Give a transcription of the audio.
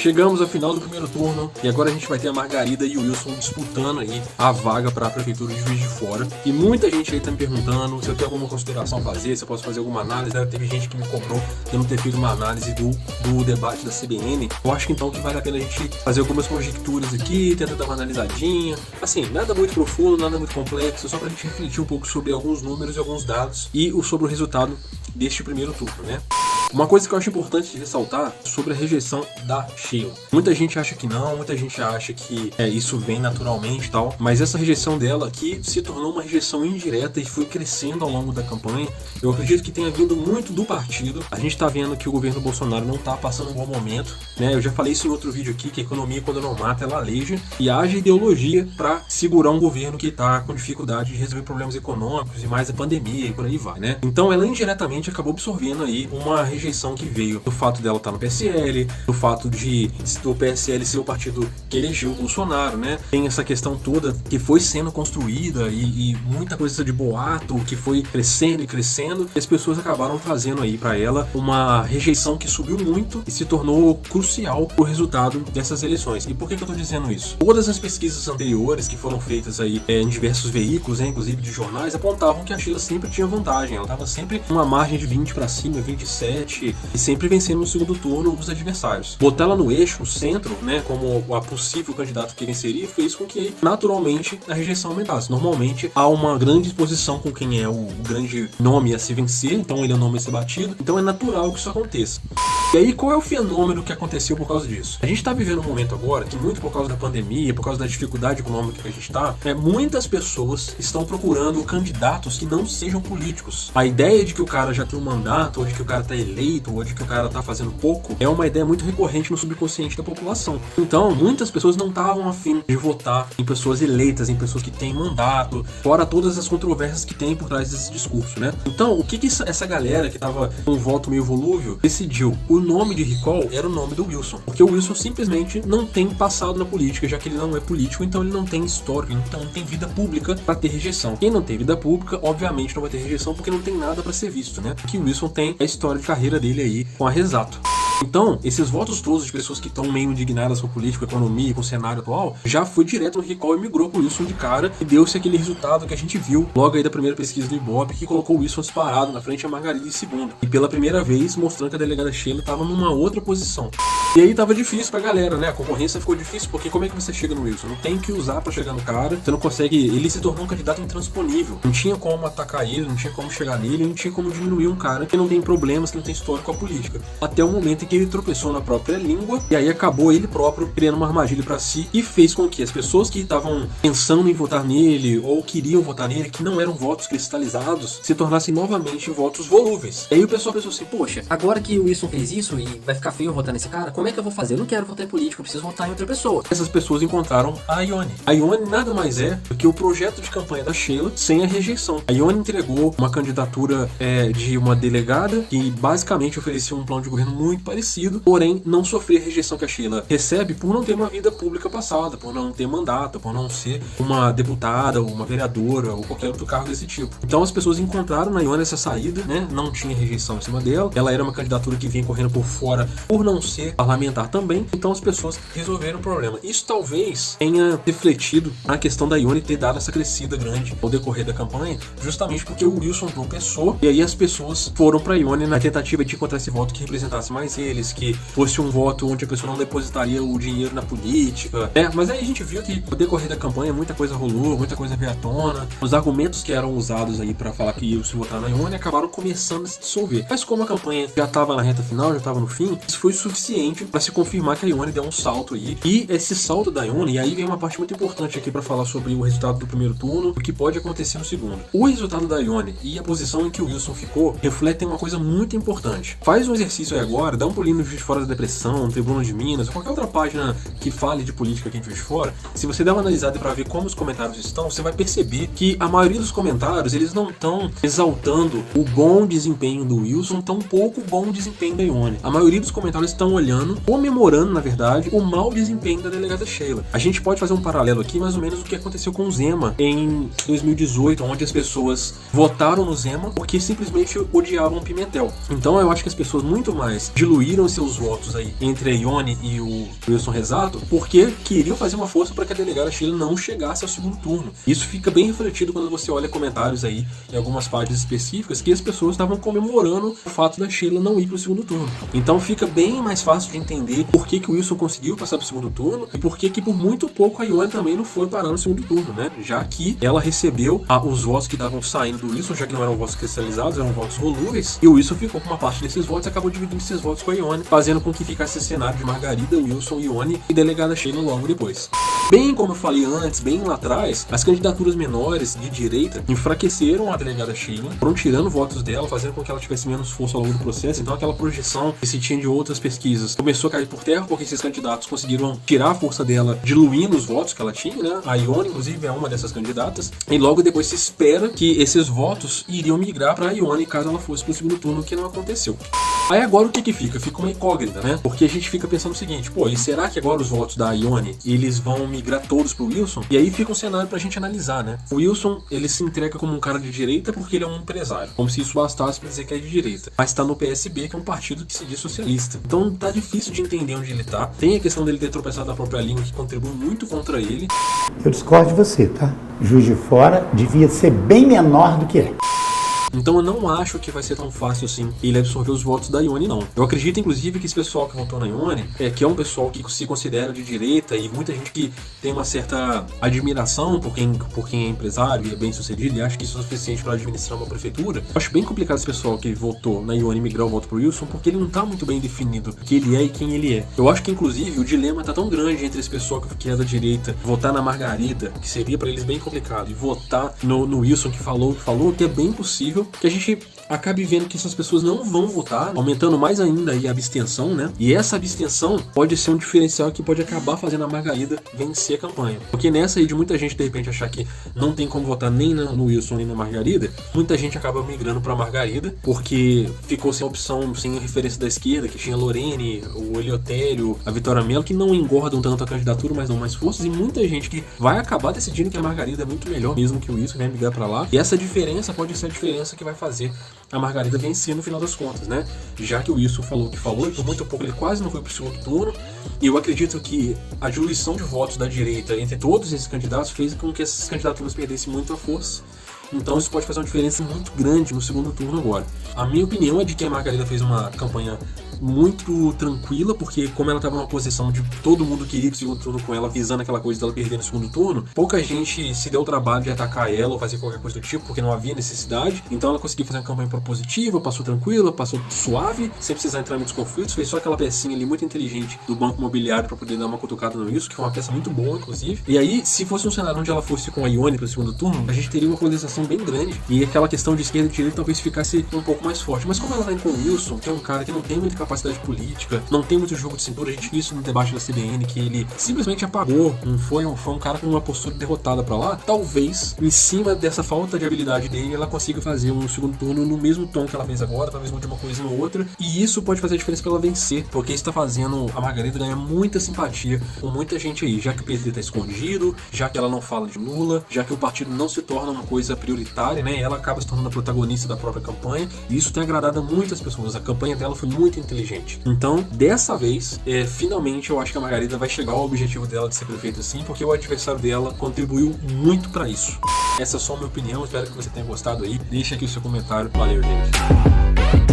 Chegamos ao final do primeiro turno e agora a gente vai ter a Margarida e o Wilson disputando aí a vaga para a Prefeitura de Juiz de Fora. E muita gente aí tá me perguntando se eu tenho alguma consideração a fazer, se eu posso fazer alguma análise. Teve gente que me cobrou de não ter feito uma análise do debate da CBN. Eu acho que então que vale a pena a gente fazer algumas conjecturas aqui, tentar dar uma analisadinha. Assim, nada muito profundo, nada muito complexo, só pra gente refletir um pouco sobre alguns números e alguns dados e sobre o resultado deste primeiro turno, né? Uma coisa que eu acho importante de ressaltar sobre a rejeição da Sheila. Muita gente acha que não, muita gente acha que isso vem naturalmente e tal, mas essa rejeição dela aqui se tornou uma rejeição indireta e foi crescendo ao longo da campanha. Eu acredito que tenha vindo muito do partido. A gente tá vendo que o governo Bolsonaro não tá passando um bom momento, né? Eu já falei isso em outro vídeo aqui, que a economia, quando não mata, ela aleija, e haja ideologia para segurar um governo que tá com dificuldade de resolver problemas econômicos e mais a pandemia e por aí vai, né? Então ela indiretamente acabou absorvendo aí uma rejeição que veio do fato dela estar no PSL, do fato de o PSL ser o partido que elegeu o Bolsonaro, né? Tem essa questão toda que foi sendo construída e muita coisa de boato que foi crescendo e crescendo, e as pessoas acabaram trazendo aí para ela uma rejeição que subiu muito e se tornou crucial pro resultado dessas eleições. E por que eu tô dizendo isso? Todas as pesquisas anteriores que foram feitas aí em diversos veículos, inclusive de jornais, apontavam que a Sheila sempre tinha vantagem. Ela tava sempre uma margem de 20 para cima, 27, e sempre vencendo no segundo turno os adversários. Botar ela no eixo, no centro, né, como a possível candidato que venceria, fez com que naturalmente a rejeição aumentasse. Normalmente há uma grande exposição com quem é o grande nome a se vencer, então ele é o nome a ser batido, então é natural que isso aconteça. E aí, qual é o fenômeno que aconteceu por causa disso? A gente está vivendo um momento agora que, muito por causa da pandemia, por causa da dificuldade econômica que a gente está, muitas pessoas estão procurando candidatos que não sejam políticos. A ideia de que o cara já tem um mandato, ou de que o cara está eleito, ou de que o cara está fazendo pouco, é uma ideia muito recorrente no subconsciente da população. Então, muitas pessoas não estavam afim de votar em pessoas eleitas, em pessoas que têm mandato, fora todas as controvérsias que tem por trás desse discurso, né? Então, o que essa galera que estava com um voto meio volúvel decidiu? O nome de recall era o nome do Wilson, porque o Wilson simplesmente não tem passado na política, já que ele não é político, então ele não tem histórico, então não tem vida pública para ter rejeição. Quem não tem vida pública, obviamente não vai ter rejeição, porque não tem nada para ser visto, né? O que o Wilson tem é a história de carreira dele aí com a Rezato. Então, esses votos todos de pessoas que estão meio indignadas com a política, com a economia e com o cenário atual, já foi direto no recall e migrou pro Wilson de cara, e deu-se aquele resultado que a gente viu logo aí da primeira pesquisa do Ibope, que colocou o Wilson disparado na frente e a Margarida em segundo. E pela primeira vez mostrando que a delegada Sheila estava numa outra posição. E aí tava difícil pra galera, né? A concorrência ficou difícil, porque como é que você chega no Wilson? Não tem o que usar pra chegar no cara, você não consegue... Ele se tornou um candidato intransponível. Não tinha como atacar ele, não tinha como chegar nele, não tinha como diminuir um cara que não tem problemas, que não tem histórico com a política. Até o momento em que ele tropeçou na própria língua, e aí acabou ele próprio criando uma armadilha pra si, e fez com que as pessoas que estavam pensando em votar nele, ou queriam votar nele, que não eram votos cristalizados, se tornassem novamente votos volúveis. E aí o pessoal pensou assim, poxa, Agora que o Wilson fez isso e vai ficar feio eu votar nesse cara, como é que eu vou fazer? Eu não quero votar em político, eu preciso votar em outra pessoa. essas pessoas encontraram a Ione. A Ione nada mais é do que o projeto de campanha da Sheila sem a rejeição. A Ione entregou uma candidatura de uma delegada que basicamente oferecia um plano de governo muito parecido, porém não sofrer a rejeição que a Sheila recebe por não ter uma vida pública passada, por não ter mandato, por não ser uma deputada, ou uma vereadora, ou qualquer outro cargo desse tipo. Então as pessoas encontraram na Ione essa saída, né? Não tinha rejeição em cima dela. Ela era uma candidatura que vinha correndo por fora por não ser parlamentar também. Então as pessoas resolveram o problema. Isso talvez tenha refletido na questão da Ione ter dado essa crescida grande ao decorrer da campanha, justamente porque o Wilson tropeçou, e aí as pessoas foram pra Ione na tentativa de encontrar esse voto que representasse mais eles, que fosse um voto onde a pessoa não depositaria o dinheiro na política, mas aí a gente viu que no decorrer da campanha muita coisa rolou, muita coisa veio à tona, os argumentos que eram usados aí pra falar que ia se votar na Ione acabaram começando a se dissolver. Mas como a campanha já tava na reta final, já tava no fim, isso foi suficiente pra se confirmar que a Ione deu um salto aí, e esse salto da Ione, e aí vem uma parte muito importante aqui pra falar sobre o resultado do primeiro turno, o que pode acontecer no segundo. O resultado da Ione e a posição em que o Wilson ficou refletem uma coisa muito importante. Faz um exercício aí agora, dá um pulinho no Juiz de Fora da Depressão, no Tribuna de Minas, ou qualquer outra página que fale de política aqui em Juiz de Fora. Se você der uma analisada pra ver como os comentários estão, você vai perceber que a maioria dos comentários, eles não estão exaltando o bom desempenho do Wilson, tão pouco bom desempenho da Ione. A maioria dos comentários estão olhando, comemorando, na verdade, o mau desempenho da delegada Sheila. A gente pode fazer um paralelo aqui, mais ou menos, o que aconteceu com o Zema em 2018, onde as pessoas votaram no Zema porque simplesmente odiavam o Pimentel. Então eu acho que as pessoas muito mais diluíram distribuíram seus votos aí entre a Ione e o Wilson Rezato porque queriam fazer uma força para que a delegada Sheila não chegasse ao segundo turno. Isso fica bem refletido quando você olha comentários aí em algumas páginas específicas que as pessoas estavam comemorando o fato da Sheila não ir para o segundo turno. Então fica bem mais fácil de entender por que o Wilson conseguiu passar para o segundo turno e por que por muito pouco a Ione também não foi parar no segundo turno, né? Já que ela recebeu os votos que estavam saindo do Wilson, já que não eram votos cristalizados, eram votos volúveis, e o Wilson ficou com uma parte desses votos e acabou dividindo esses votos com a Ione, fazendo com que ficasse esse cenário de Margarida, Wilson, Ione e delegada Sheila logo depois. Bem como eu falei antes, bem lá atrás, as candidaturas menores de direita enfraqueceram a delegada Sheila, foram tirando votos dela, fazendo com que ela tivesse menos força ao longo do processo. Então aquela projeção que se tinha de outras pesquisas começou a cair por terra, porque esses candidatos conseguiram tirar a força dela, diluindo os votos que ela tinha, né? A Ione, inclusive, é uma dessas candidatas, e logo depois se espera que esses votos iriam migrar para a Ione caso ela fosse para o segundo turno, o que não aconteceu. Aí agora o que fica? Fica uma incógnita, né? Porque a gente fica pensando o seguinte, pô, e será que agora os votos da Ione, eles vão migrar todos pro Wilson? E aí fica um cenário pra gente analisar, né? O Wilson, ele se entrega como um cara de direita porque ele é um empresário, como se isso bastasse pra dizer que é de direita. Mas tá no PSB, que é um partido que se diz socialista. Então tá difícil de entender onde ele tá. Tem a questão dele ter tropeçado na própria língua, que contribui muito contra ele. Eu discordo de você, tá? Juiz de Fora devia ser bem menor do que é. Então eu não acho que vai ser tão fácil assim ele absorver os votos da Ione, não. Eu acredito, inclusive, que esse pessoal que votou na Ione que é um pessoal que se considera de direita e muita gente que tem uma certa admiração por quem é empresário e é bem sucedido e acha que isso é suficiente para administrar uma prefeitura. Eu acho bem complicado esse pessoal que votou na Ione migrar o voto pro Wilson porque ele não tá muito bem definido o que ele é e quem ele é. Eu acho que, inclusive, o dilema tá tão grande entre esse pessoal que é da direita, votar na Margarida, que seria para eles bem complicado, e votar no Wilson que falou, que é bem possível que a gente acabe vendo que essas pessoas não vão votar, aumentando mais ainda aí a abstenção, né? E essa abstenção pode ser um diferencial que pode acabar fazendo a Margarida vencer a campanha. Porque nessa aí de muita gente de repente achar que não tem como votar nem no Wilson nem na Margarida, muita gente acaba migrando pra Margarida, porque ficou sem opção, sem referência da esquerda, que tinha a Lorene, o Eleutério, a Vitória Mello, que não engordam tanto a candidatura, mas dão mais forças, e muita gente que vai acabar decidindo que a Margarida é muito melhor mesmo que o Wilson, vai migrar pra lá. E essa diferença pode ser a diferença que vai fazer a Margarida vencer no final das contas, né? Já que o Wilson falou o que falou, e por muito pouco ele quase não foi pro segundo turno, e eu acredito que a diluição de votos da direita entre todos esses candidatos fez com que essas candidaturas perdessem muito a força. Então isso pode fazer uma diferença muito grande no segundo turno agora. A minha opinião é de que a Margarida fez uma campanha muito tranquila, porque como ela estava numa posição de todo mundo queria ir pro segundo turno com ela, visando aquela coisa dela perder no segundo turno, pouca gente se deu o trabalho de atacar ela ou fazer qualquer coisa do tipo, porque não havia necessidade. Então ela conseguiu fazer uma campanha propositiva, passou tranquila, passou suave, sem precisar entrar em muitos conflitos, fez só aquela pecinha ali muito inteligente do Banco Imobiliário para poder dar uma cutucada no Wilson, que foi uma peça muito boa, inclusive. E aí, se fosse um cenário onde ela fosse com a Ione pro segundo turno, a gente teria uma polarização bem grande, e aquela questão de esquerda e direita talvez ficasse um pouco mais forte. Mas como ela vai com o Wilson, que é um cara que não tem muita capacidade política, não tem muito jogo de cintura, a gente viu isso no debate da CBN, que ele simplesmente apagou, foi um cara com uma postura derrotada pra lá, talvez, em cima dessa falta de habilidade dele, ela consiga fazer um segundo turno no mesmo tom que ela fez agora, talvez mude uma coisa ou outra, e isso pode fazer a diferença pra ela vencer, porque isso tá fazendo a Margarida ganhar muita simpatia com muita gente aí, já que o PT tá escondido, já que ela não fala de Lula, já que o partido não se torna uma coisa prioritária, né, ela acaba se tornando a protagonista da própria campanha, e isso tem agradado a muitas pessoas, a campanha dela foi muito inteligente. Então, dessa vez, finalmente eu acho que a Margarida vai chegar ao objetivo dela de ser prefeita sim, porque o adversário dela contribuiu muito pra isso. Essa é só a minha opinião, espero que você tenha gostado aí, deixa aqui o seu comentário, valeu gente.